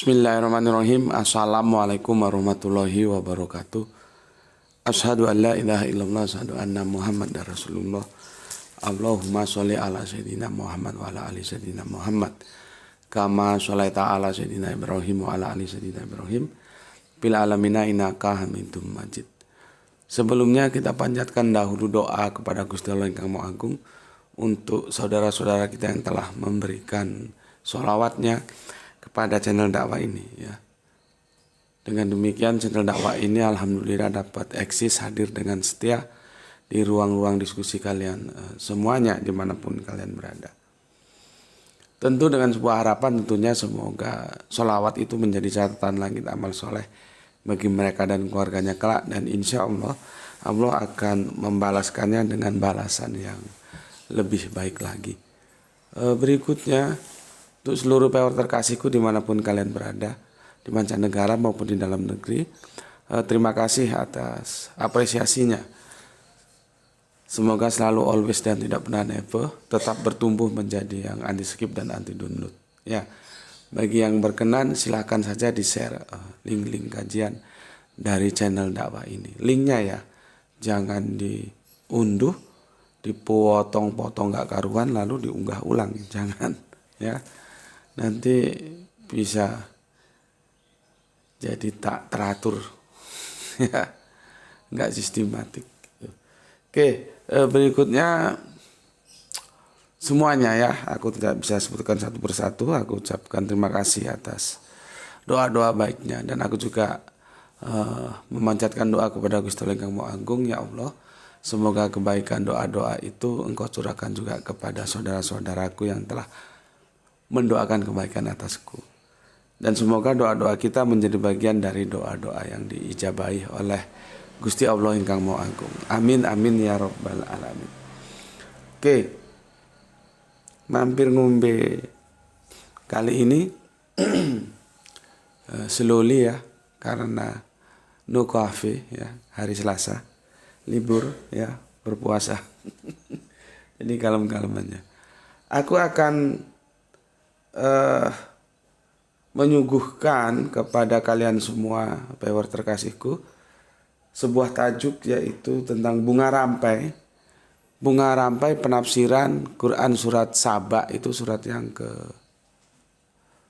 Bismillahirrahmanirrahim. Assalamualaikum warahmatullahi wabarakatuh. Asyhadu an la ilaha illallah, asyhadu anna Muhammadar Rasulullah. Allahumma sholli ala sayyidina Muhammad wa ala ali sayyidina Muhammad. Kama sholaita ala sayyidina Ibrahim wa ala ali sayyidina Ibrahim. Bil alamina innaka Hamidum Majid. Sebelumnya kita panjatkan dahulu doa kepada Gusti Allah yang Maha Agung untuk saudara-saudara kita yang telah memberikan sholawatnya kepada channel dakwah ini ya. Dengan demikian channel dakwah ini alhamdulillah dapat eksis hadir dengan setia di ruang-ruang diskusi kalian semuanya dimanapun kalian berada. Tentu dengan sebuah harapan tentunya semoga sholawat itu menjadi catatan langit amal soleh bagi mereka dan keluarganya kelak, dan insya Allah Allah akan membalaskannya dengan balasan yang lebih baik lagi. Berikutnya, untuk seluruh pewer terkasihku dimanapun kalian berada, di mancanegara maupun di dalam negeri, terima kasih atas apresiasinya. Semoga selalu always dan tidak pernah never tetap bertumbuh menjadi yang anti skip dan anti download. Ya, bagi yang berkenan silahkan saja di share link-link kajian dari channel dakwah ini. Linknya ya, jangan diunduh, dipotong-potong gak karuan lalu diunggah ulang, jangan ya. Nanti bisa jadi tak teratur ya, nggak sistematik. Oke, berikutnya semuanya ya, aku tidak bisa sebutkan satu persatu. Aku ucapkan terima kasih atas doa-doa baiknya, dan aku juga memanjatkan doa kepada Gusti Allah yang Maha Agung. Ya Allah, semoga kebaikan doa-doa itu Engkau curahkan juga kepada saudara-saudaraku yang telah mendoakan kebaikan atasku, dan semoga doa-doa kita menjadi bagian dari doa-doa yang diijabahi oleh Gusti Allah yang Maha Agung. Amin amin ya rabbal alamin. Oke, mampir ngombe kali ini slowly ya, karena no cafe ya, hari Selasa libur ya, berpuasa. Jadi kalem-kalemannya aku akan menyuguhkan kepada kalian semua pewer terkasihku sebuah tajuk, yaitu tentang bunga rampai. Bunga rampai penafsiran Quran surat Saba, itu surat yang ke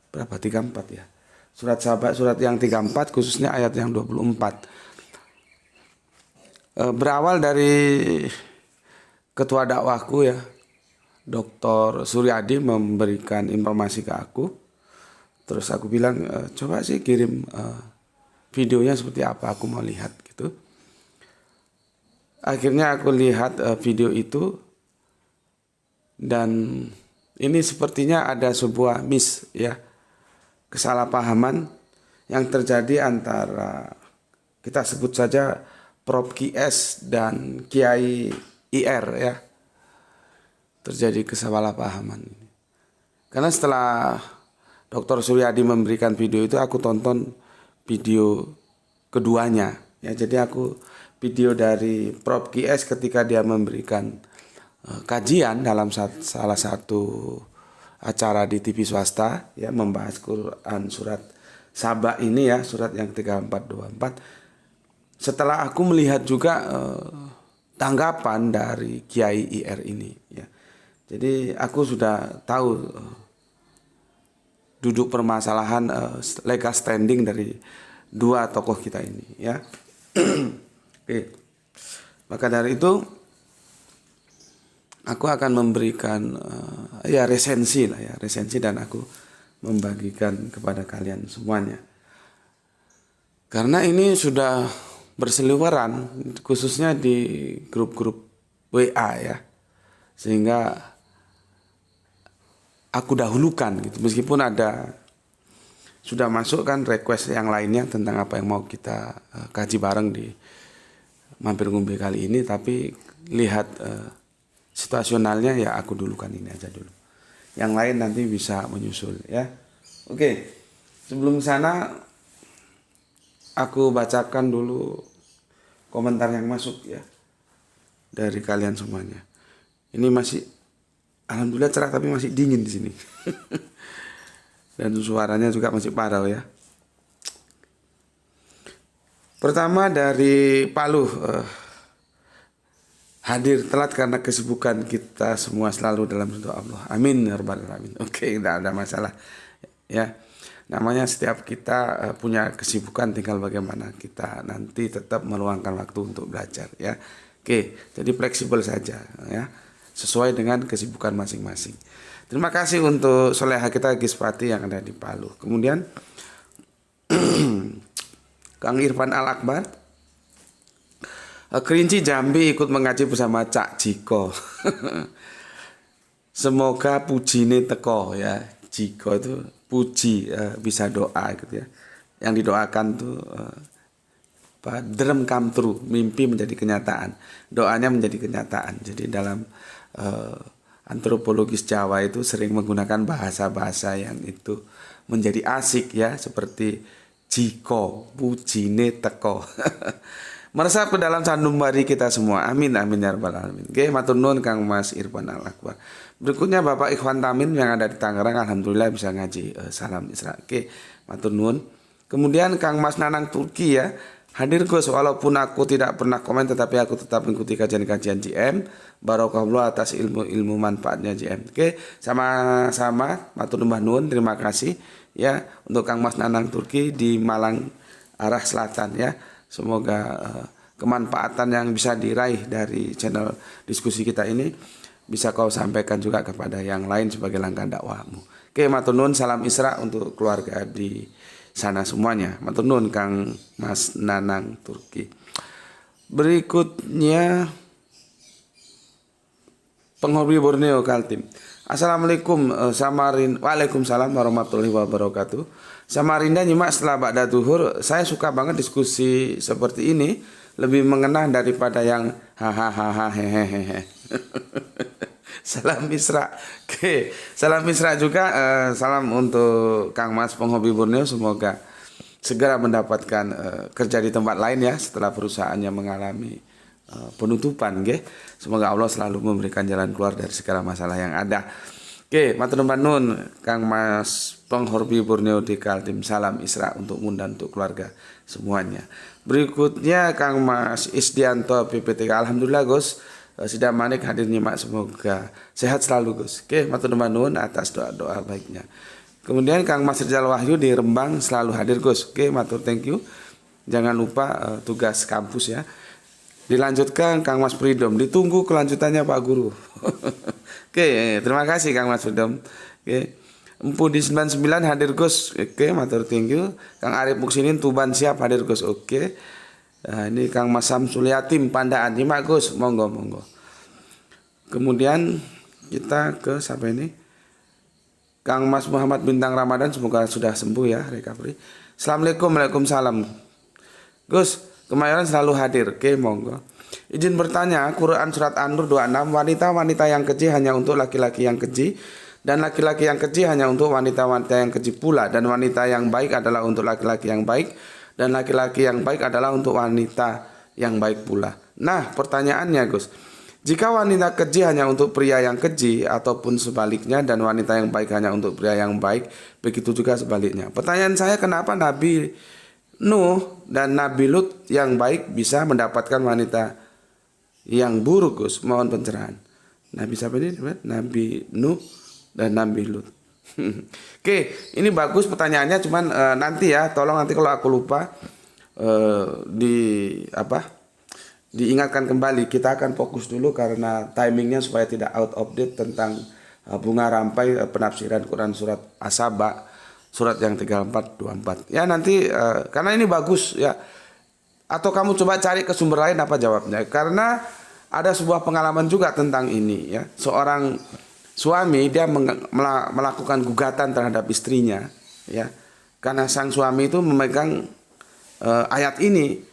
berapa? 34 ya. Surat Saba surat yang 34, khususnya ayat yang 24. Berawal dari ketua dakwahku ya, Dr. Suryadi memberikan informasi ke aku. Terus aku bilang, coba sih kirim videonya seperti apa, aku mau lihat gitu. Akhirnya aku lihat video itu, dan ini sepertinya ada sebuah ya, kesalahpahaman yang terjadi antara, kita sebut saja Prof. QS dan Kiai IR ya. Terjadi kesalahpahaman ini. Karena setelah Dr. Suryadi memberikan video itu, aku tonton video keduanya ya. Jadi aku video dari Prof. QS ketika dia memberikan kajian dalam salah satu acara di TV swasta ya, membahas Quran surat Saba ini ya, surat yang 3424. Setelah aku melihat juga tanggapan dari Kiai IR ini ya. Jadi aku sudah tahu duduk permasalahan legal standing dari dua tokoh kita ini ya. Oke. Maka dari itu aku akan memberikan ya resensi lah ya, resensi, dan aku membagikan kepada kalian semuanya. Karena ini sudah berseliweran khususnya di grup-grup WA ya. Sehingga aku dahulukan gitu, meskipun ada sudah masuk kan request yang lainnya tentang apa yang mau kita kaji bareng di mampir ngombe kali ini, tapi lihat situasionalnya ya, aku dulukan ini aja dulu. Yang lain nanti bisa menyusul ya. Oke, sebelum sana aku bacakan dulu komentar yang masuk ya dari kalian semuanya. Ini masih alhamdulillah cerah tapi masih dingin di sini. Dan suaranya juga masih parau ya. Pertama dari Palu, hadir telat karena kesibukan kita semua selalu dalam doa Allah. Amin ya rabbal alamin. Oke, tidak ada masalah. Ya, namanya setiap kita punya kesibukan, tinggal bagaimana kita nanti tetap meluangkan waktu untuk belajar ya. Oke, jadi fleksibel saja ya, sesuai dengan kesibukan masing-masing. Terima kasih untuk soleha kita Gispati yang ada di Palu. Kemudian Kang Irfan Al Akbar, Kerinci Jambi ikut mengaji bersama Cak Jiko. Semoga pujine teko ya. Jiko itu puji, bisa doa gitu ya. Yang didoakan tuh dream come true, mimpi menjadi kenyataan. Doanya menjadi kenyataan. Jadi dalam antropologis Jawa itu sering menggunakan bahasa-bahasa yang itu menjadi asik ya, seperti jiko, pujine teko. Meresap ke dalam sandumbari kita semua. Amin amin ya rabbal alamin. Oke, matur nuwun Kang Mas Irfan Al Akbar. Berikutnya Bapak Ikhwan Tamin yang ada di Tangerang, alhamdulillah bisa ngaji salam Isra. Oke, matur nuwun. Kemudian Kang Mas Nanang Turki ya. Hadir Gus, walaupun aku tidak pernah komen tetapi aku tetap mengikuti kajian-kajian JM. Barokallah atas ilmu manfaatnya JM. Oke, sama-sama matur nuwun, terima kasih ya untuk Kang Mas Nanang Turki di Malang arah selatan ya. Semoga kemanfaatan yang bisa diraih dari channel diskusi kita ini bisa kau sampaikan juga kepada yang lain sebagai langkah dakwahmu. Oke, matur nuwun, salam Isra untuk keluarga di sana semuanya. Matur nuwun Kang Mas Nanang Turki. Berikutnya Penghobi Borneo Kaltim. Assalamualaikum Waalaikumsalam warahmatullahi wabarakatuh. Samarinda nyimak setelah ba'da duhur. Saya suka banget diskusi seperti ini, lebih mengenang daripada yang hahaha hehehe. Salam Isra. Oke, salam Isra juga. Salam untuk Kang Mas Penghobi Borneo. Semoga segera mendapatkan kerja di tempat lain ya setelah perusahaannya mengalami penutupan. Oke, semoga Allah selalu memberikan jalan keluar dari segala masalah yang ada. Oke, matur nuwun Kang Mas Penghobi Borneo di Kaltim. Salam Isra untuk Munda, untuk keluarga semuanya. Berikutnya Kang Mas Isdianto PPTK. Alhamdulillah Gus, Sidang Manik hadir nyimak, semoga sehat selalu Gus. Oke, matur nuwun atas doa-doa baiknya. Kemudian Kang Mas Rizal Wahyu di Rembang selalu hadir Gus. Oke, matur thank you. Jangan lupa tugas kampus ya. Dilanjutkan Kang Mas Freedom, ditunggu kelanjutannya Pak Guru. Oke, terima kasih Kang Mas Freedom. Oke, Empu di 99 hadir Gus. Oke, matur thank you. Kang Arif Muksinin Tuban siap hadir Gus. Oke. Nah, ini Kang Mas Samsul Yatim Pandaan nyimak Gus, monggo. Kemudian kita ke siapa ini? Kang Mas Muhammad Bintang Ramadan, semoga sudah sembuh ya, recovery. Assalamualaikum, waalaikumsalam. Gus, Kemayoran selalu hadir. Oke, monggo. Izin bertanya, Quran surat An-Nur 26, wanita-wanita yang keji hanya untuk laki-laki yang keji, dan laki-laki yang keji hanya untuk wanita-wanita yang keji pula, dan wanita yang baik adalah untuk laki-laki yang baik, dan laki-laki yang baik adalah untuk wanita yang baik pula. Nah, pertanyaannya Gus, jika wanita keji hanya untuk pria yang keji, ataupun sebaliknya, dan wanita yang baik hanya untuk pria yang baik, begitu juga sebaliknya. Pertanyaan saya, kenapa Nabi Nuh dan Nabi Lut yang baik bisa mendapatkan wanita yang buruk Gus? Mohon pencerahan. Nabi siapa ini? Nabi Nuh dan Nabi Lut. Oke, ini bagus pertanyaannya, cuman nanti ya, tolong nanti kalau aku lupa diingatkan kembali. Kita akan fokus dulu karena timingnya supaya tidak out of date tentang bunga rampai penafsiran Quran surat As-Saba, surat yang 34-24. Ya nanti karena ini bagus ya. Atau kamu coba cari ke sumber lain apa jawabnya. Karena ada sebuah pengalaman juga tentang ini ya. Seorang suami dia melakukan gugatan terhadap istrinya ya. Karena sang suami itu memegang ayat ini.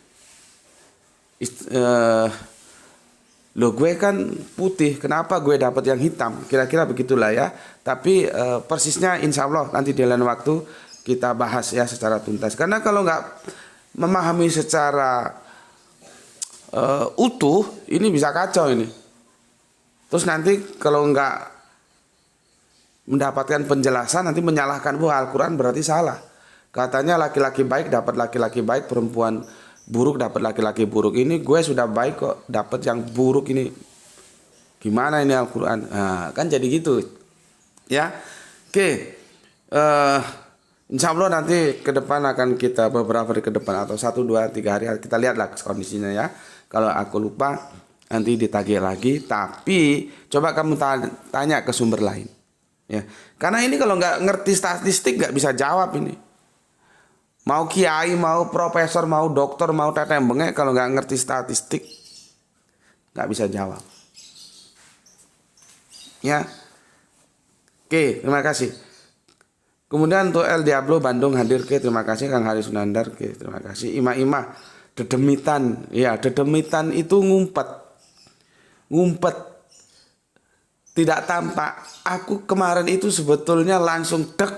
Loh, gue kan putih, kenapa gue dapat yang hitam? Kira-kira begitulah ya. Tapi persisnya insya Allah nanti di lain waktu kita bahas ya secara tuntas. Karena kalau nggak memahami secara utuh, ini bisa kacau ini. Terus nanti kalau nggak mendapatkan penjelasan nanti menyalahkan bahwa Al-Quran berarti salah. Katanya laki-laki baik dapat laki-laki baik, perempuan buruk dapat laki-laki buruk. Ini gue sudah baik kok dapat yang buruk ini. Gimana ini Al-Quran? Nah, kan jadi gitu. Ya. Oke. Insya Allah nanti ke depan akan kita beberapa hari ke depan atau 1, 2, 3 hari kita lihatlah kondisinya ya. Kalau aku lupa nanti ditagih lagi. Tapi coba kamu tanya ke sumber lain. Ya, karena ini kalau nggak ngerti statistik nggak bisa jawab ini. Mau kiai, mau profesor, mau dokter, mau teteh bengek, kalau nggak ngerti statistik nggak bisa jawab. Ya, oke, terima kasih. Kemudian untuk El Diablo Bandung hadir ke, terima kasih Kang Hari Sunandar ke, terima kasih. Ima dedemitan, ya dedemitan itu ngumpet. Tidak tampak. Aku kemarin itu sebetulnya langsung dek.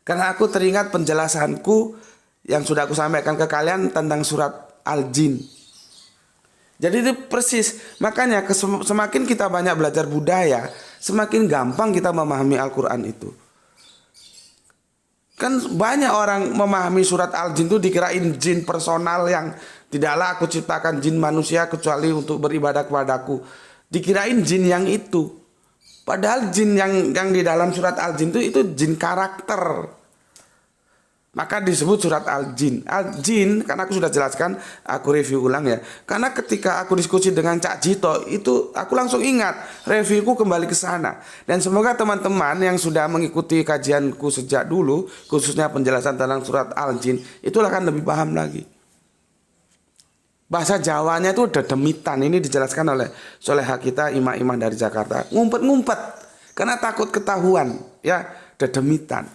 Karena aku teringat penjelasanku yang sudah aku sampaikan ke kalian tentang surat Al-Jin. Jadi itu persis. Makanya semakin kita banyak belajar budaya, semakin gampang kita memahami Al-Quran itu. Kan banyak orang memahami surat Al-Jin itu dikirain jin personal yang tidaklah aku ciptakan jin manusia kecuali untuk beribadah kepadaku. Dikirain jin yang itu. Padahal jin yang di dalam surat Al-Jin itu jin karakter. Maka disebut surat Al-Jin. Al-Jin, karena aku sudah jelaskan, aku review ulang ya. Karena ketika aku diskusi dengan Cak Jito, itu aku langsung ingat, reviewku kembali ke sana. Dan semoga teman-teman yang sudah mengikuti kajianku sejak dulu, khususnya penjelasan tentang surat Al-Jin, itu akan lebih paham lagi. Bahasa Jawanya itu dedemitan. Ini dijelaskan oleh soleha kita imam-imam dari Jakarta. Ngumpet-ngumpet karena takut ketahuan, ya, dedemitan.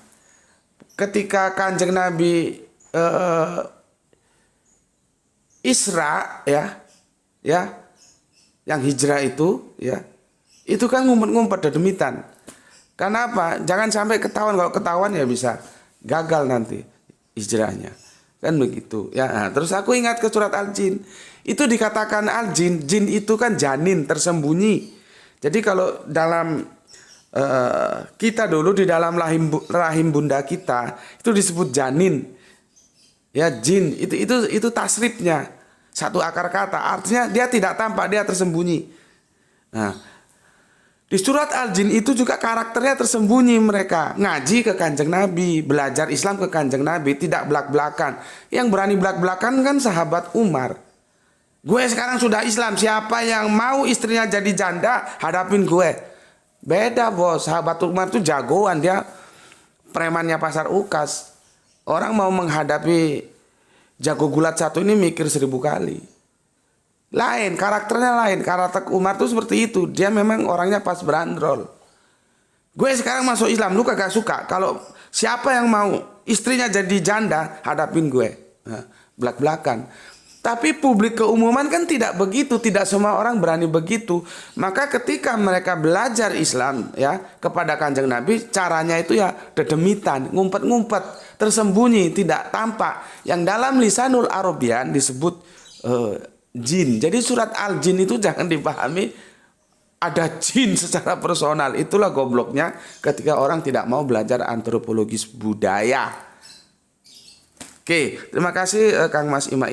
Ketika Kanjeng Nabi Isra, ya, yang hijrah itu kan ngumpet-ngumpet dedemitan. Karena apa? Jangan sampai ketahuan. Kalau ketahuan ya bisa gagal nanti hijrahnya. Kan begitu ya. Nah, terus aku ingat ke surat Al-Jin. Itu dikatakan Al-Jin, jin itu kan janin tersembunyi. Jadi kalau dalam kita dulu di dalam rahim bunda kita itu disebut janin. Ya, jin itu tasrifnya. Satu akar kata, artinya dia tidak tampak, dia tersembunyi. Nah, di surat Al-Jin itu juga karakternya tersembunyi mereka. Ngaji ke Kanjeng Nabi, belajar Islam ke Kanjeng Nabi, tidak belak-belakan. Yang berani belak-belakan kan sahabat Umar. Gue sekarang sudah Islam, siapa yang mau istrinya jadi janda, hadapin gue. Beda bos, sahabat Umar itu jagoan, dia premannya pasar Ukas. Orang mau menghadapi jago gulat satu ini mikir 1000 kali. Lain, karakternya lain. Karakter Umar tuh seperti itu. Dia memang orangnya pas berandrol. Gue sekarang masuk Islam, lu kagak suka. Kalau siapa yang mau istrinya jadi janda, hadapin gue. Nah, belak-belakan. Tapi publik keumuman kan tidak begitu. Tidak semua orang berani begitu. Maka ketika mereka belajar Islam ya kepada Kanjeng Nabi, caranya itu ya dedemitan, ngumpet-ngumpet, tersembunyi, tidak tampak. Yang dalam lisanul Arabian disebut jin. Jadi surat Al-Jin itu jangan dipahami ada jin secara personal. Itulah gobloknya ketika orang tidak mau belajar antropologis budaya. Oke, terima kasih Kang Mas Ima.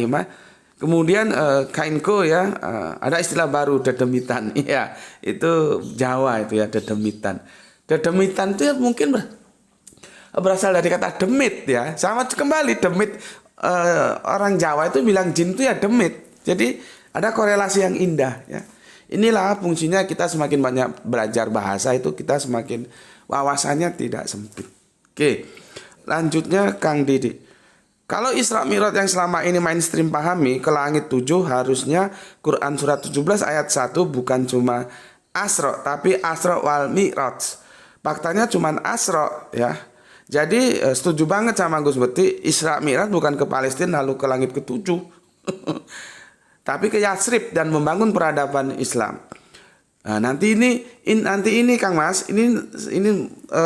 Kemudian Kainko ya, ada istilah baru dedemitan. Iya, itu Jawa itu ya, dedemitan. Dedemitan itu ya mungkin berasal dari kata demit ya. Sama kembali demit, orang Jawa itu bilang jin itu ya demit. Jadi ada korelasi yang indah ya. Inilah fungsinya kita semakin banyak belajar bahasa itu kita semakin wawasannya tidak sempit. Oke, lanjutnya Kang Didi. Kalau Isra Mi'raj yang selama ini mainstream pahami ke langit 7 harusnya Quran surat 17 ayat 1 bukan cuma Asra tapi Asra wal Mi'raj. Faktanya cuma Asra ya. Jadi setuju banget sama Gus Beti, Isra Mi'raj bukan ke Palestina lalu ke langit ke-7. Tapi ke Yatsrib dan membangun peradaban Islam. Nah, nanti ini Kang Mas, ini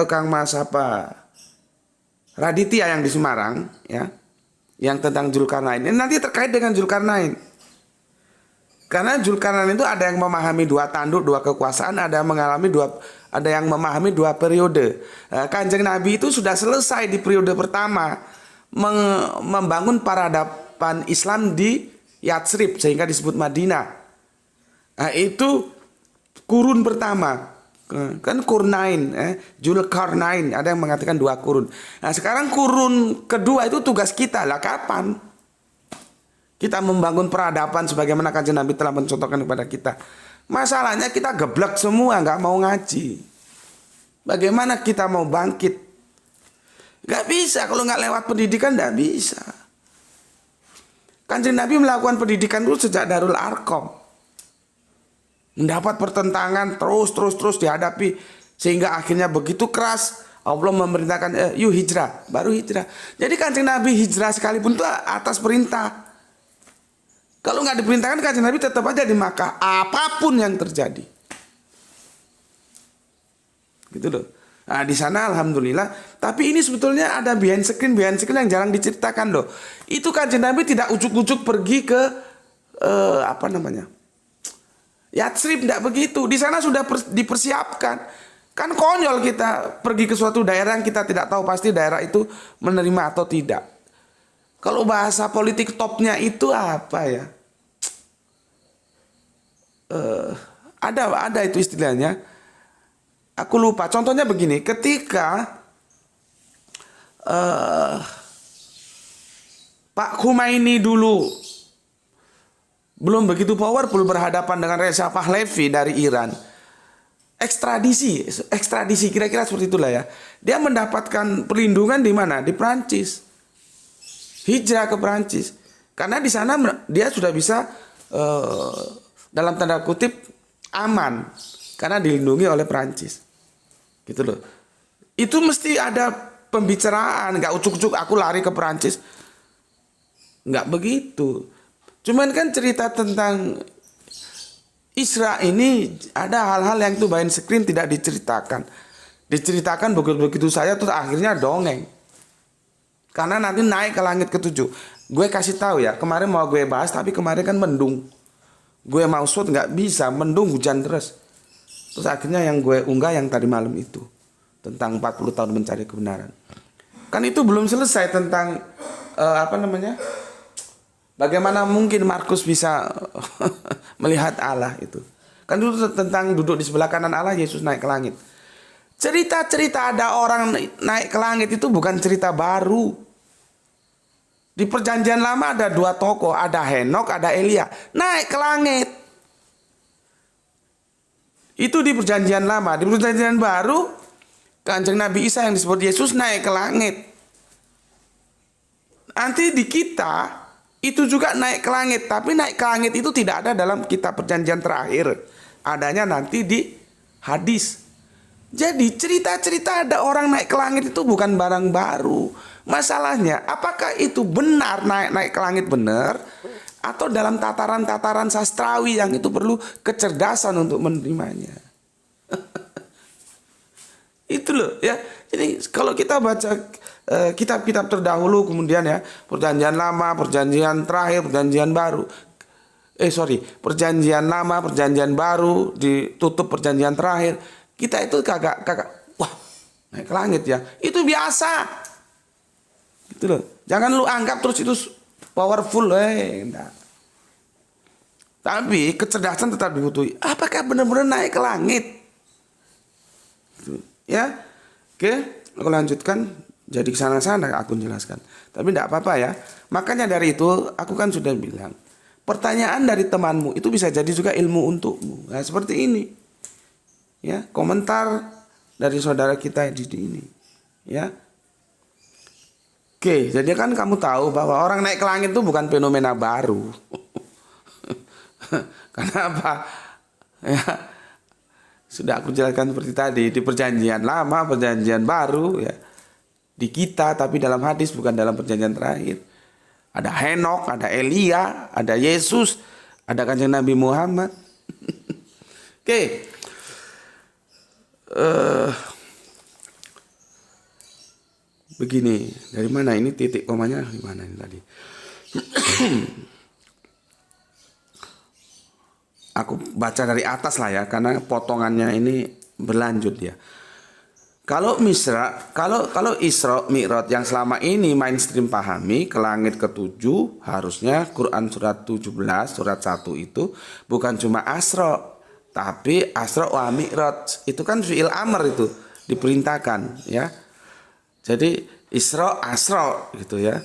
Kang Mas apa? Raditya yang di Semarang ya. Yang tentang Zulkarnain. Ini nanti terkait dengan Zulkarnain. Karena Zulkarnain itu ada yang memahami 2 tanduk, 2 kekuasaan, ada yang mengalami ada yang memahami 2 periode. Kanjeng Nabi itu sudah selesai di periode pertama membangun peradaban Islam di Yatsrib sehingga disebut Madinah. Nah, itu kurun pertama. Kan Qurnain, Zulkarnain, ada yang mengatakan 2 kurun. Nah, sekarang kurun kedua itu tugas kita lah, kapan kita membangun peradaban sebagaimana kanjeng Nabi telah mencontohkan kepada kita. Masalahnya kita geblek semua, nggak mau ngaji. Bagaimana kita mau bangkit? Nggak bisa, kalau nggak lewat pendidikan nggak bisa. Kanjeng Nabi melakukan pendidikan itu sejak Darul Arqam. Mendapat pertentangan terus dihadapi, sehingga akhirnya begitu keras Allah memerintahkan yuk hijrah, baru hijrah. Jadi kanjeng Nabi hijrah sekalipun itu atas perintah. Kalau nggak diperintahkan kanjeng Nabi tetap aja di Makkah, apapun yang terjadi. Gitu loh. Nah, di sana alhamdulillah. Tapi ini sebetulnya ada behind screen yang jarang diceritakan loh. Itu kanjeng Nabi tidak ujuk-ujuk pergi ke Yatsrib, tidak begitu. Di sana sudah dipersiapkan. Kan konyol kita pergi ke suatu daerah yang kita tidak tahu pasti daerah itu menerima atau tidak. Kalau bahasa politik topnya itu apa ya? Ada itu istilahnya. Aku lupa. Contohnya begini, ketika Pak Khomeini dulu belum begitu powerful berhadapan dengan Reza Pahlavi dari Iran. Ekstradisi kira-kira seperti itulah ya. Dia mendapatkan perlindungan di mana? Di Prancis. Hijrah ke Prancis. Karena di sana dia sudah bisa dalam tanda kutip aman karena dilindungi oleh Prancis. Gitu loh. Itu mesti ada pembicaraan, nggak ucuk-ucuk aku lari ke Prancis. Nggak begitu. Cuman kan cerita tentang Isra ini ada hal-hal yang itu behind screen tidak diceritakan. Diceritakan begitu saja terus akhirnya dongeng. Karena nanti naik ke langit ke-7. Gue kasih tahu ya, kemarin mau gue bahas tapi kemarin kan mendung. Gue mau shoot nggak bisa, mendung hujan terus. Terus akhirnya yang gue unggah yang tadi malam itu. Tentang 40 tahun mencari kebenaran. Kan itu belum selesai tentang bagaimana mungkin Markus bisa melihat Allah itu. Kan dulu tentang duduk di sebelah kanan Allah, Yesus naik ke langit. Cerita-cerita ada orang naik ke langit itu bukan cerita baru. Di perjanjian lama ada 2 tokoh, ada Henok, ada Elia. Naik ke langit. Itu di perjanjian lama. Di perjanjian baru, kanjeng Nabi Isa yang disebut Yesus naik ke langit. Nanti di kita itu juga naik ke langit, tapi naik ke langit itu tidak ada dalam kitab perjanjian terakhir. Adanya nanti di hadis. Jadi cerita-cerita ada orang naik ke langit itu bukan barang baru. Masalahnya, apakah itu benar naik ke langit benar? Atau dalam tataran-tataran sastrawi yang itu perlu kecerdasan untuk menerimanya. Itu loh ya. Jadi kalau kita baca kitab-kitab terdahulu kemudian ya, perjanjian lama, perjanjian terakhir, perjanjian baru. Perjanjian lama, perjanjian baru, ditutup perjanjian terakhir. Kita itu kagak wah, naik ke langit ya. Itu biasa. Gitu loh. Jangan lu anggap terus itu powerful, enggak. Tapi kecerdasan tetap dibutuhi. Apakah benar-benar naik ke langit? Gitu. Ya. Oke, aku lanjutkan. Jadi kesana-sana aku jelaskan. Tapi tidak apa-apa ya. Makanya dari itu aku kan sudah bilang. Pertanyaan dari temanmu itu bisa jadi juga ilmu untukmu. Nah seperti ini. Ya, komentar dari saudara kita di ini. Ya. Oke, jadi kan kamu tahu bahwa orang naik ke langit itu bukan fenomena baru. Kenapa? Ya. Sudah aku jelaskan seperti tadi. Di perjanjian lama, perjanjian baru ya. Di kita, tapi dalam hadis bukan dalam perjanjian terakhir. Ada Henok, ada Elia, ada Yesus, ada kanjeng Nabi Muhammad. Oke. Begini, dari mana ini titik komanya? Di mana ini tadi? Aku baca dari atas lah ya, karena potongannya ini berlanjut ya. Kalau Isra Mi'raj yang selama ini mainstream pahami ke langit ketujuh, harusnya Quran surat 17 surat 1 itu bukan cuma Asra, tapi Asra wa Mi'raj. Itu kan fi'il amr, itu diperintahkan ya. Jadi Isra Asra gitu ya.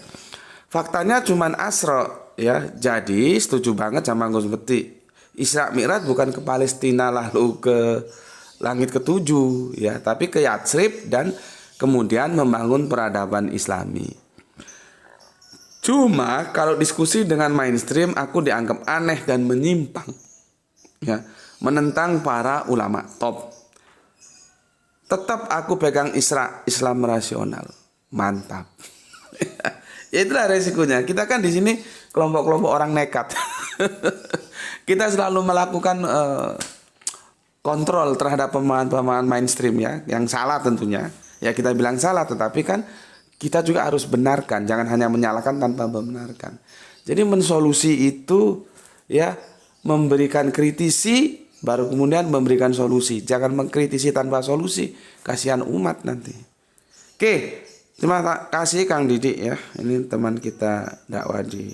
Faktanya cuma Asra ya. Jadi setuju banget sama Gus Beti. Isra Mi'raj bukan ke Palestina lalu ke langit ketujuh ya, tapi ke Yatsrib dan kemudian membangun peradaban Islami. Cuma kalau diskusi dengan mainstream aku dianggap aneh dan menyimpang ya, menentang para ulama top. Tetap aku pegang Islam rasional. Mantap. Ya itulah resikonya. Kita kan di sini kelompok-kelompok orang nekat. Kita selalu melakukan kontrol terhadap pemahaman mainstream ya, yang salah tentunya. Ya kita bilang salah, tetapi kan kita juga harus benarkan, jangan hanya menyalahkan tanpa membenarkan. Jadi mensolusi itu ya, memberikan kritisi baru kemudian memberikan solusi. Jangan mengkritisi tanpa solusi, kasihan umat nanti. Oke, terima kasih Kang Didik ya. Ini teman kita dakwah di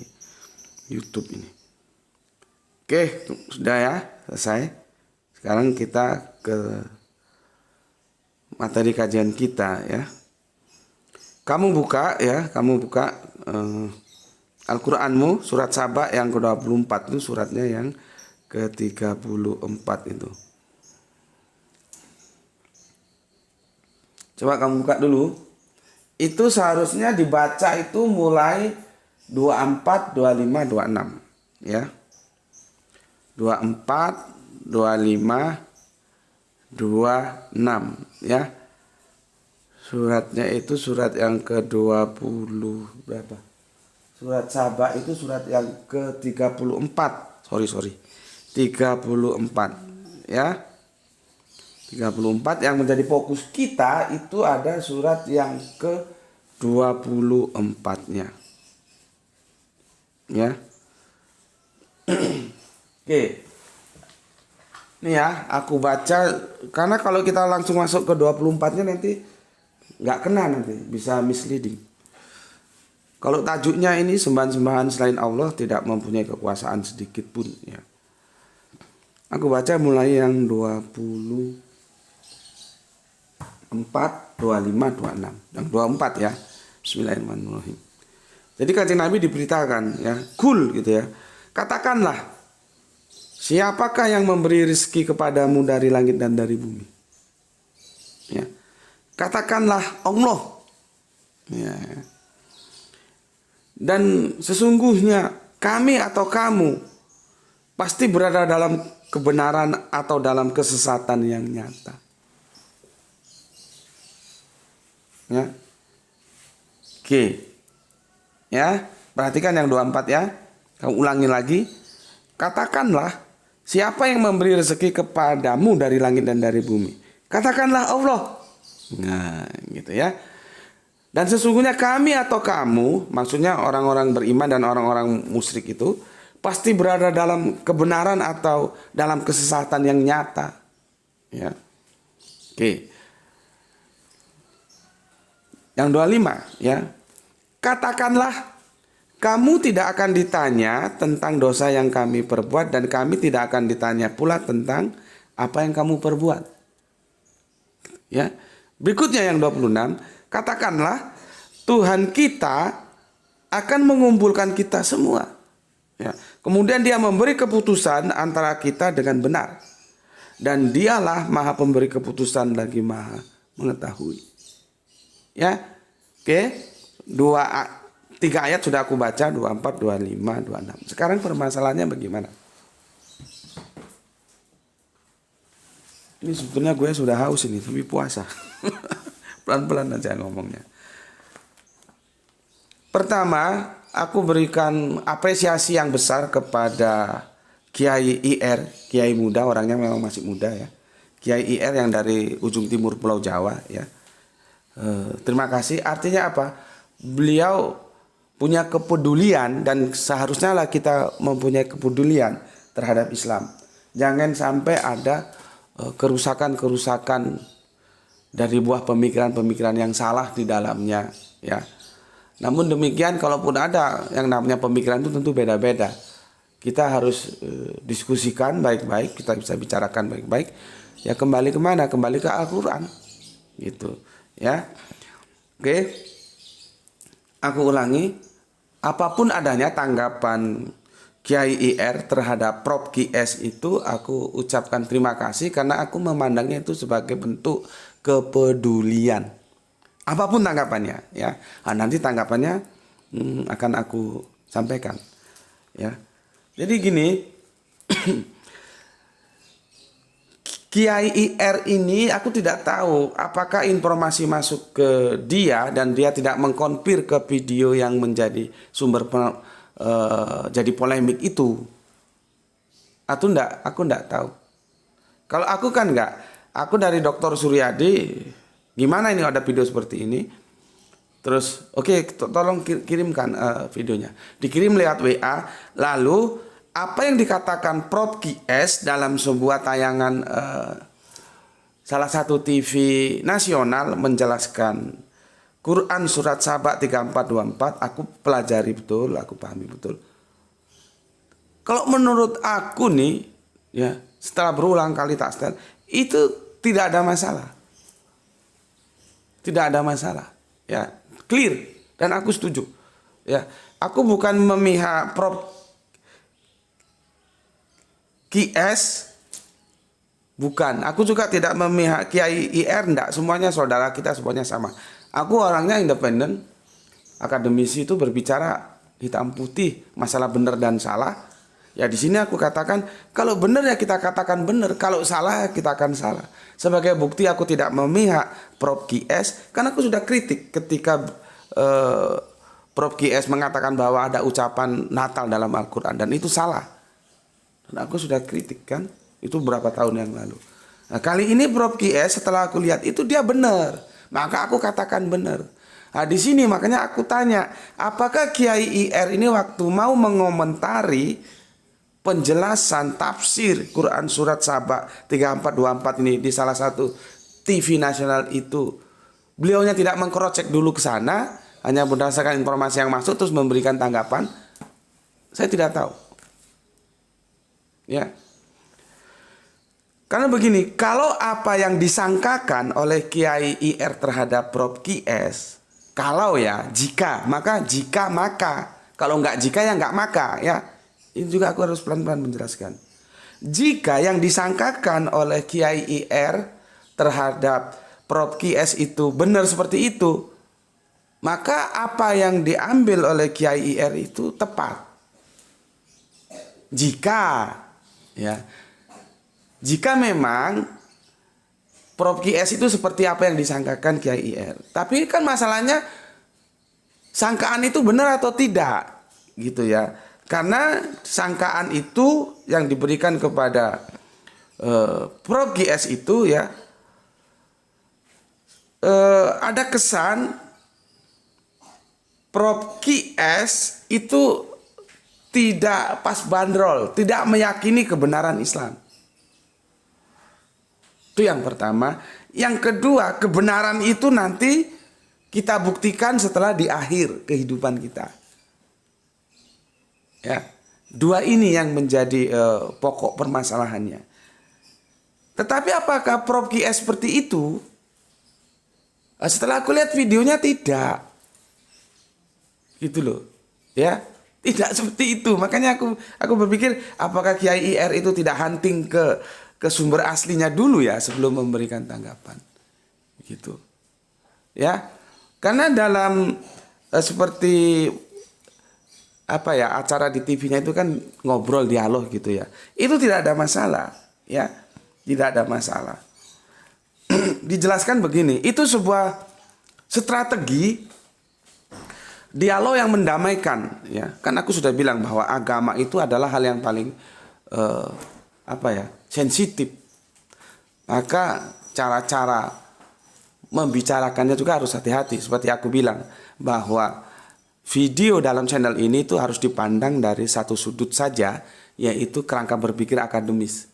YouTube ini. Oke, sudah ya, selesai. Sekarang kita ke materi kajian kita ya. Kamu buka Al-Qur'anmu surat Saba yang ke-24 itu, suratnya yang ke-34 itu. Coba kamu buka dulu. Itu seharusnya dibaca itu mulai 24, 25, 26 ya. 24, 25, 26 ya. Suratnya itu surat yang ke-20 berapa? Surat Saba itu surat yang ke-34. Sorry. 34 ya. 34 yang menjadi fokus kita itu ada surat yang ke-24-nya. Ya. Oke. Nih ya, aku baca, karena kalau kita langsung masuk ke 24-nya nanti nggak kena, nanti bisa misleading. Kalau tajuknya ini sembahan-sembahan selain Allah tidak mempunyai kekuasaan sedikit pun ya. Aku baca mulai yang 24, 25, 26. Yang 24 ya. Bismillahirrahmanirrahim. Jadi Kanjeng Nabi diberitakan ya, kul gitu ya. Katakanlah, siapakah yang memberi rezeki kepadamu dari langit dan dari bumi? Ya. Katakanlah Allah. Ya. Dan sesungguhnya kami atau kamu pasti berada dalam kebenaran atau dalam kesesatan yang nyata. Ya. Oke. Ya, perhatikan yang 24 ya. Kamu ulangi lagi. Katakanlah, siapa yang memberi rezeki kepadamu dari langit dan dari bumi? Katakanlah Allah. Nah, gitu ya. Dan sesungguhnya kami atau kamu, maksudnya orang-orang beriman dan orang-orang musyrik itu, pasti berada dalam kebenaran atau dalam kesesatan yang nyata. Ya. Oke. Yang 25 ya. Katakanlah, kamu tidak akan ditanya tentang dosa yang kami perbuat dan kami tidak akan ditanya pula tentang apa yang kamu perbuat. Ya. Berikutnya yang 26, katakanlah Tuhan kita akan mengumpulkan kita semua. Ya. Kemudian dia memberi keputusan antara kita dengan benar. Dan dialah maha pemberi keputusan lagi maha mengetahui. Ya. Oke. 3 ayat sudah aku baca, 24, 25, 26. Sekarang permasalahannya bagaimana? Ini sebetulnya gue sudah haus ini, tapi puasa. Pelan-pelan aja ngomongnya. Pertama, aku berikan apresiasi yang besar kepada Kiai IR, Kiai muda, orangnya memang masih muda ya. Kiai IR yang dari ujung timur Pulau Jawa ya. Terima kasih. Artinya apa? Beliau punya kepedulian dan seharusnya lah kita mempunyai kepedulian terhadap Islam. Jangan sampai ada kerusakan-kerusakan dari buah pemikiran-pemikiran yang salah di dalamnya, ya. Namun demikian, kalaupun ada yang namanya pemikiran itu tentu beda-beda. Kita harus diskusikan baik-baik, kita bisa bicarakan baik-baik. Ya kembali kemana? Kembali ke Al-Quran, gitu, ya. Oke, aku ulangi, apapun adanya tanggapan Kiai IR terhadap Prof QS itu, aku ucapkan terima kasih karena aku memandangnya itu sebagai bentuk kepedulian. Apapun tanggapannya, ya. Nah, nanti tanggapannya akan aku sampaikan, ya. Jadi gini, Kiai IR ini aku tidak tahu apakah informasi masuk ke dia dan dia tidak mengkonfir ke video yang menjadi sumber jadi polemik itu, atau enggak, aku enggak tahu. Kalau aku kan enggak, aku dari Dr. Suryadi, gimana ini ada video seperti ini? Terus oke, tolong kirimkan videonya. Dikirim lewat WA. Lalu apa yang dikatakan Prof QS dalam sebuah tayangan salah satu TV nasional menjelaskan Quran surat Saba 3424, aku pelajari betul, aku pahami betul. Kalau menurut aku nih, ya, setelah berulang kali tak setel, itu tidak ada masalah. Tidak ada masalah, ya, clear, dan aku setuju, ya. Aku bukan memihak Prof QS, bukan. Aku juga tidak memihak Kiai IR, enggak. Semuanya saudara kita, semuanya sama. Aku orangnya independen, akademisi itu berbicara hitam putih, masalah benar dan salah. Ya di sini aku katakan, kalau benar ya kita katakan benar, kalau salah ya kita akan salah. Sebagai bukti aku tidak memihak Prof QS, karena aku sudah kritik ketika Prof QS mengatakan bahwa ada ucapan Natal dalam Al-Quran, dan itu salah. Dan aku sudah kritik kan, itu berapa tahun yang lalu. Nah, kali ini Prof QS setelah aku lihat itu dia benar, maka aku katakan benar. Nah di sini makanya aku tanya, apakah Kiai IR ini waktu mau mengomentari penjelasan tafsir Quran surat Saba 3424 ini di salah satu TV nasional itu, beliaunya tidak mengcross-check dulu ke sana, hanya berdasarkan informasi yang masuk terus memberikan tanggapan? Saya tidak tahu, ya. Karena begini, kalau apa yang disangkakan oleh Kiai IR terhadap Prof QS, kalau ya jika, maka jika maka, kalau enggak jika ya enggak maka, ya. Ini juga aku harus pelan-pelan menjelaskan. Jika yang disangkakan oleh Kiai IR terhadap Prof QS itu benar seperti itu, maka apa yang diambil oleh Kiai IR itu tepat. Jika, ya, jika memang Prof QS itu seperti apa yang disangkakan Kiai IR. Tapi kan masalahnya sangkaan itu benar atau tidak, gitu ya. Karena sangkaan itu yang diberikan kepada Prof QS itu, ya, ada kesan Prof QS itu tidak pas bandrol, tidak meyakini kebenaran Islam. Itu yang pertama. Yang kedua, kebenaran itu nanti kita buktikan setelah di akhir kehidupan kita. Ya, dua ini yang menjadi pokok permasalahannya. Tetapi apakah Prof QS seperti itu? Setelah aku lihat videonya tidak, gitu loh, ya, tidak seperti itu. Makanya aku berpikir apakah Kiai IR itu tidak hunting ke sumber aslinya dulu ya sebelum memberikan tanggapan, gitu, ya. Karena dalam seperti apa ya, acara di TV-nya itu kan ngobrol, dialog gitu ya. Itu tidak ada masalah, ya. Tidak ada masalah. Dijelaskan begini, itu sebuah strategi dialog yang mendamaikan, ya. Kan aku sudah bilang bahwa agama itu adalah hal yang paling apa ya, sensitif. Maka cara-cara membicarakannya juga harus hati-hati. Seperti aku bilang bahwa video dalam channel ini tuh harus dipandang dari satu sudut saja, yaitu kerangka berpikir akademis,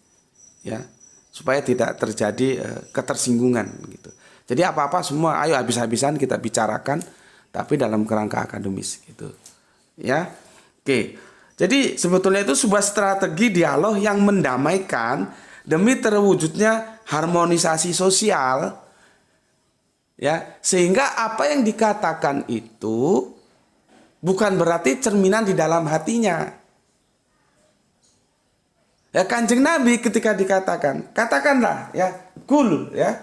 ya. supaya tidak terjadi ketersinggungan gitu. Jadi apa-apa semua ayo habis-habisan kita bicarakan tapi dalam kerangka akademis gitu. Ya. Oke. Jadi sebetulnya itu sebuah strategi dialog yang mendamaikan demi terwujudnya harmonisasi sosial. Ya, sehingga apa yang dikatakan itu bukan berarti cerminan di dalam hatinya. Ya, Kanjeng Nabi ketika dikatakan, katakanlah ya, kul ya.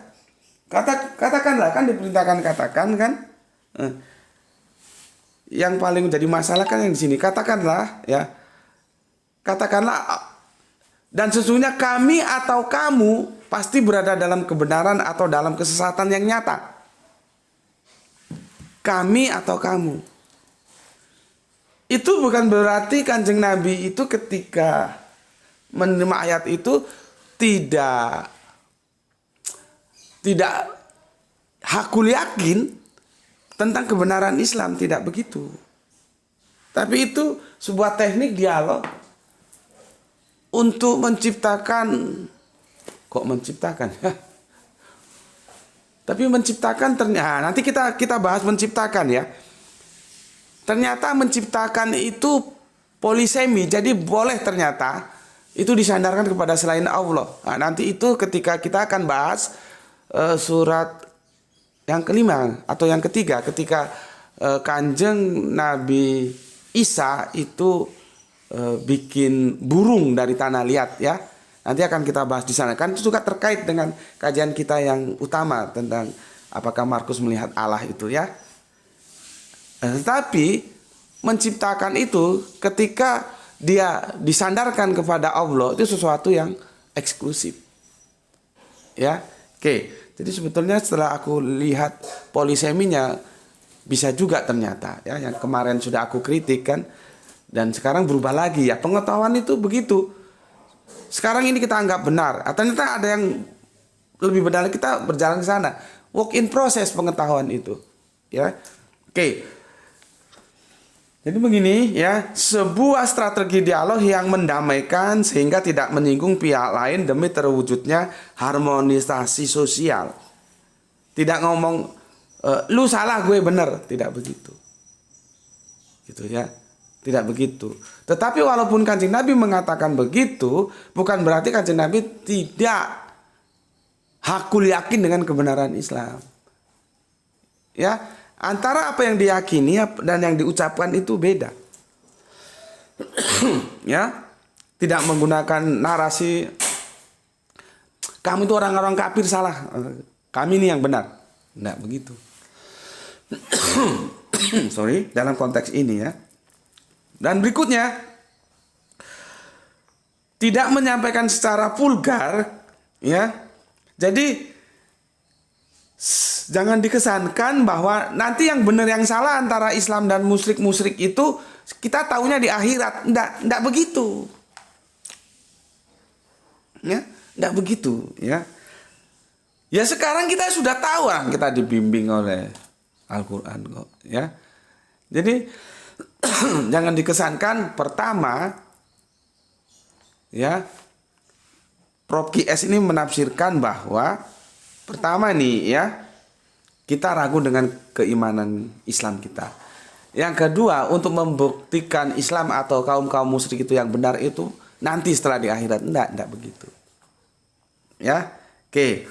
Katakanlah, kan diperintahkan katakan kan. Yang paling menjadi masalah kan yang di sini, katakanlah ya. Katakanlah, dan sesungguhnya kami atau kamu pasti berada dalam kebenaran atau dalam kesesatan yang nyata. Kami atau kamu. Itu bukan berarti Kanjeng Nabi itu ketika menerima ayat itu tidak hakul yakin tentang kebenaran Islam, tidak begitu. Tapi itu sebuah teknik dialog untuk menciptakan, tapi menciptakan ternyata nanti kita bahas menciptakan ya. Ternyata menciptakan itu polisemi, jadi boleh ternyata itu disandarkan kepada selain Allah. Nah, nanti itu ketika kita akan bahas surat yang kelima atau yang ketiga, ketika Kanjeng Nabi Isa itu bikin burung dari tanah liat ya. Nanti akan kita bahas di sana. Kan itu juga terkait dengan kajian kita yang utama tentang apakah Markus melihat Allah itu ya. Tetapi menciptakan itu ketika dia disandarkan kepada Allah itu sesuatu yang eksklusif. Ya. Oke. Jadi sebetulnya setelah aku lihat poliseminya bisa juga ternyata ya, yang kemarin sudah aku kritik kan, dan sekarang berubah lagi ya. Pengetahuan itu begitu. Sekarang ini kita anggap benar, ternyata ada yang lebih benar, kita berjalan ke sana. Work in process pengetahuan itu. Ya. Oke. Jadi begini ya, sebuah strategi dialog yang mendamaikan sehingga tidak menyinggung pihak lain demi terwujudnya harmonisasi sosial. Tidak ngomong lu salah gue benar, tidak begitu. Gitu ya. Tidak begitu. Tetapi walaupun Kanjeng Nabi mengatakan begitu, bukan berarti Kanjeng Nabi tidak hakul yakin dengan kebenaran Islam. Ya. Antara apa yang diyakini dan yang diucapkan itu beda. Ya, tidak menggunakan narasi kamu itu orang-orang kafir salah, kami ini yang benar. Tidak begitu. Sorry, dalam konteks ini ya. Dan berikutnya, tidak menyampaikan secara vulgar, ya. Jadi jangan dikesankan bahwa nanti yang benar yang salah antara Islam dan musyrik itu kita tahunya di akhirat. Enggak begitu. Ya, enggak begitu, ya. Ya sekarang kita sudah tahu, kita dibimbing oleh Al-Qur'an kok, ya. Jadi jangan dikesankan pertama ya, Prof. QS ini menafsirkan bahwa pertama nih ya, kita ragu dengan keimanan Islam kita. Yang kedua, untuk membuktikan Islam atau kaum musyrik itu yang benar itu nanti setelah di akhirat. Enggak begitu. Ya. Oke.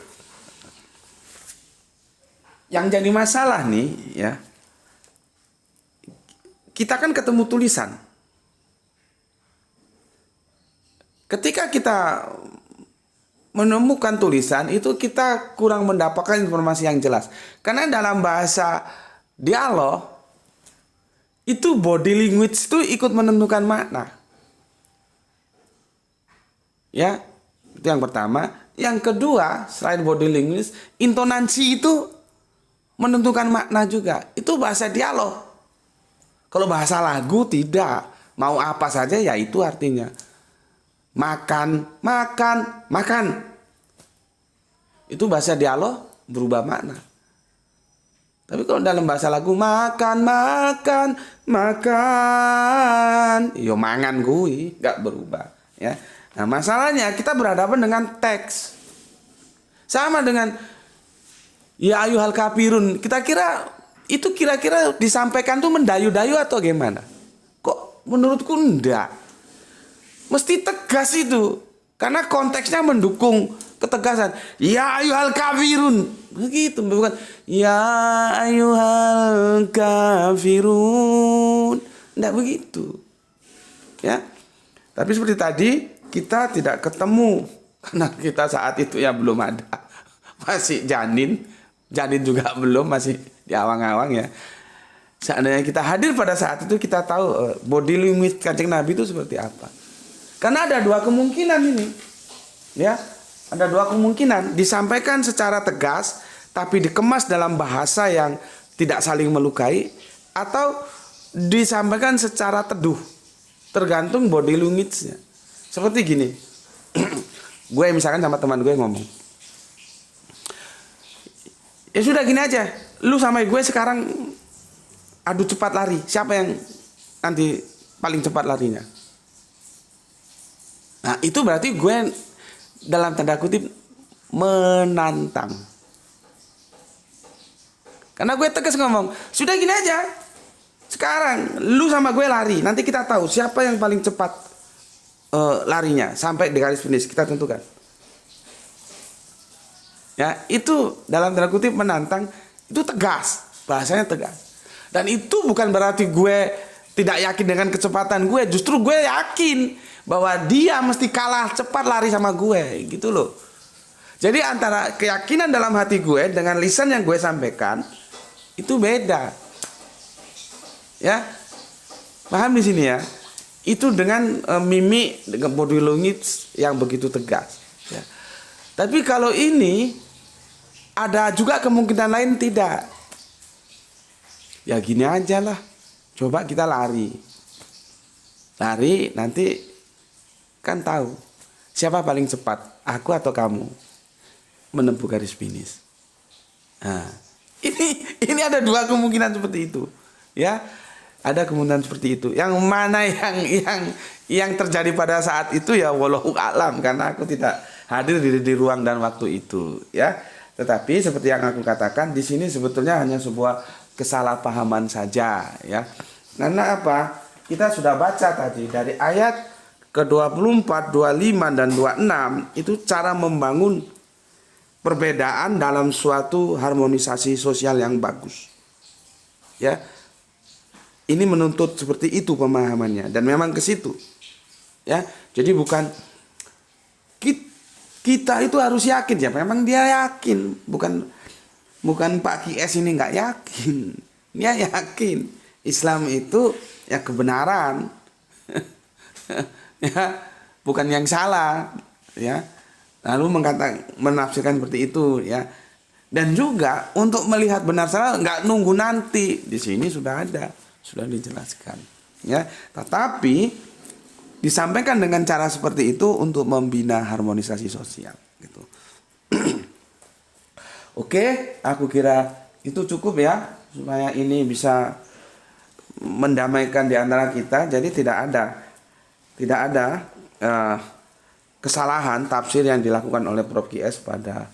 Yang jadi masalah nih ya, kita kan ketemu tulisan. Ketika kita menemukan tulisan itu kita kurang mendapatkan informasi yang jelas. Karena dalam bahasa dialog itu body language itu ikut menentukan makna. Ya, itu yang pertama. Yang kedua, selain body language, intonasi itu menentukan makna juga. Itu bahasa dialog. Kalau bahasa lagu tidak. Mau apa saja ya itu artinya. Makan. Itu bahasa dialog berubah makna. Tapi kalau dalam bahasa lagu makan. Yo mangan gue, gak berubah. Ya. Nah masalahnya kita berhadapan dengan teks. Sama dengan ya ayyuhal kafirun. Kita kira-kira disampaikan tuh mendayu-dayu atau gimana? Kok menurutku enggak. Mesti tegas itu. Karena konteksnya mendukung ketegasan. Ya ayyuhal kafirun. Begitu, bukan ya ayyuhal kafirun. Enggak begitu. Ya. Tapi seperti tadi kita tidak ketemu karena kita saat itu ya belum ada. Masih janin juga belum, masih di awang-awang ya. Seandainya kita hadir pada saat itu, kita tahu body limit Kanjeng Nabi itu seperti apa. Karena ada dua kemungkinan ini. Ya, ada dua kemungkinan, disampaikan secara tegas tapi dikemas dalam bahasa yang tidak saling melukai, atau disampaikan secara teduh. Tergantung body limitsnya. Seperti gini. Gue misalkan sama teman gue ngomong, ya sudah gini aja, lu sama gue sekarang adu cepat lari. Siapa yang nanti paling cepat larinya? Nah itu berarti gue dalam tanda kutip menantang. Karena gue tegas ngomong, sudah gini aja, sekarang lu sama gue lari, nanti kita tahu siapa yang paling cepat larinya sampai di garis finish, kita tentukan. Ya, itu dalam tanda kutip menantang, itu tegas, bahasanya tegas. Dan itu bukan berarti gue tidak yakin dengan kecepatan gue, justru gue yakin bahwa dia mesti kalah cepat lari sama gue, gitu loh. Jadi antara keyakinan dalam hati gue dengan lisan yang gue sampaikan itu beda. Ya. Paham di sini ya? Itu dengan mimik, dengan body language yang begitu tegas. Ya. Tapi kalau ini ada juga kemungkinan lain tidak. Ya gini aja lah. Coba kita lari. Lari nanti kan tahu siapa paling cepat, aku atau kamu menempuh garis finish. Nah, ini ada dua kemungkinan seperti itu. Ya. Ada kemungkinan seperti itu. Yang mana yang terjadi pada saat itu ya wallahu a'lam, karena aku tidak hadir di ruang dan waktu itu, ya. Tetapi seperti yang aku katakan di sini sebetulnya hanya sebuah kesalahpahaman saja, ya. Karena apa? Kita sudah baca tadi dari ayat ke-24, 25 dan 26 itu cara membangun perbedaan dalam suatu harmonisasi sosial yang bagus. Ya. Ini menuntut seperti itu pemahamannya, dan memang ke situ. Ya, jadi bukan kita itu harus yakin ya, memang dia yakin, bukan Pak Kies ini nggak yakin. Dia yakin Islam itu ya kebenaran. Ya, bukan yang salah, ya. Lalu menafsirkan seperti itu, ya. Dan juga untuk melihat benar salah nggak nunggu nanti, di sini sudah ada. Sudah dijelaskan, ya. Tetapi disampaikan dengan cara seperti itu untuk membina harmonisasi sosial, gitu. Oke, aku kira itu cukup ya, supaya ini bisa mendamaikan di antara kita. Jadi tidak ada kesalahan tafsir yang dilakukan oleh Prof. Kies pada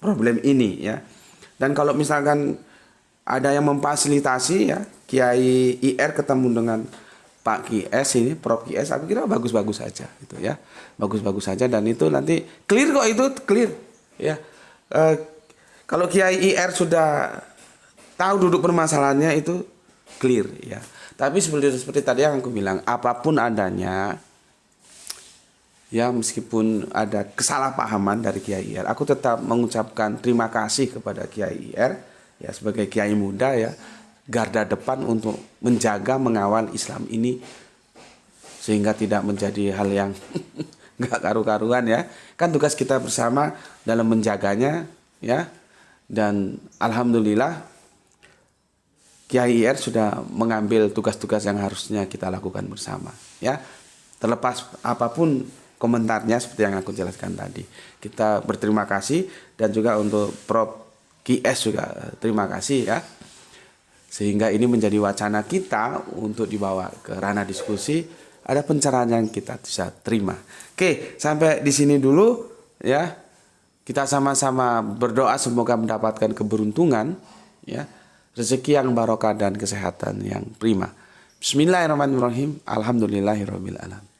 problem ini, ya. Dan kalau misalkan ada yang memfasilitasi, ya, Kiai IR ketemu dengan Pak Kies ini, Prof. Kies, aku kira bagus-bagus saja, gitu ya, bagus-bagus saja, dan itu nanti clear kok, itu clear, ya. Kalau Kiai IR sudah tahu duduk permasalahannya itu clear, ya. Tapi seperti tadi yang aku bilang, apapun adanya, ya, meskipun ada kesalahpahaman dari Kiai IR, aku tetap mengucapkan terima kasih kepada Kiai IR. Ya, sebagai kiai muda, ya, garda depan untuk menjaga, mengawal Islam ini sehingga tidak menjadi hal yang nggak karu-karuan, ya. Kan tugas kita bersama dalam menjaganya, ya. Dan alhamdulillah Kiai IR sudah mengambil tugas-tugas yang harusnya kita lakukan bersama, ya. Terlepas apapun komentarnya seperti yang aku jelaskan tadi, kita berterima kasih, dan juga untuk Prof. Kies juga terima kasih, ya, sehingga ini menjadi wacana kita untuk dibawa ke ranah diskusi, ada pencerahan yang kita bisa terima. Oke, sampai di sini dulu, ya. Kita sama-sama berdoa semoga mendapatkan keberuntungan, ya, rezeki yang barokah dan kesehatan yang prima. Bismillahirrahmanirrahim. Alhamdulillahirabbil alamin.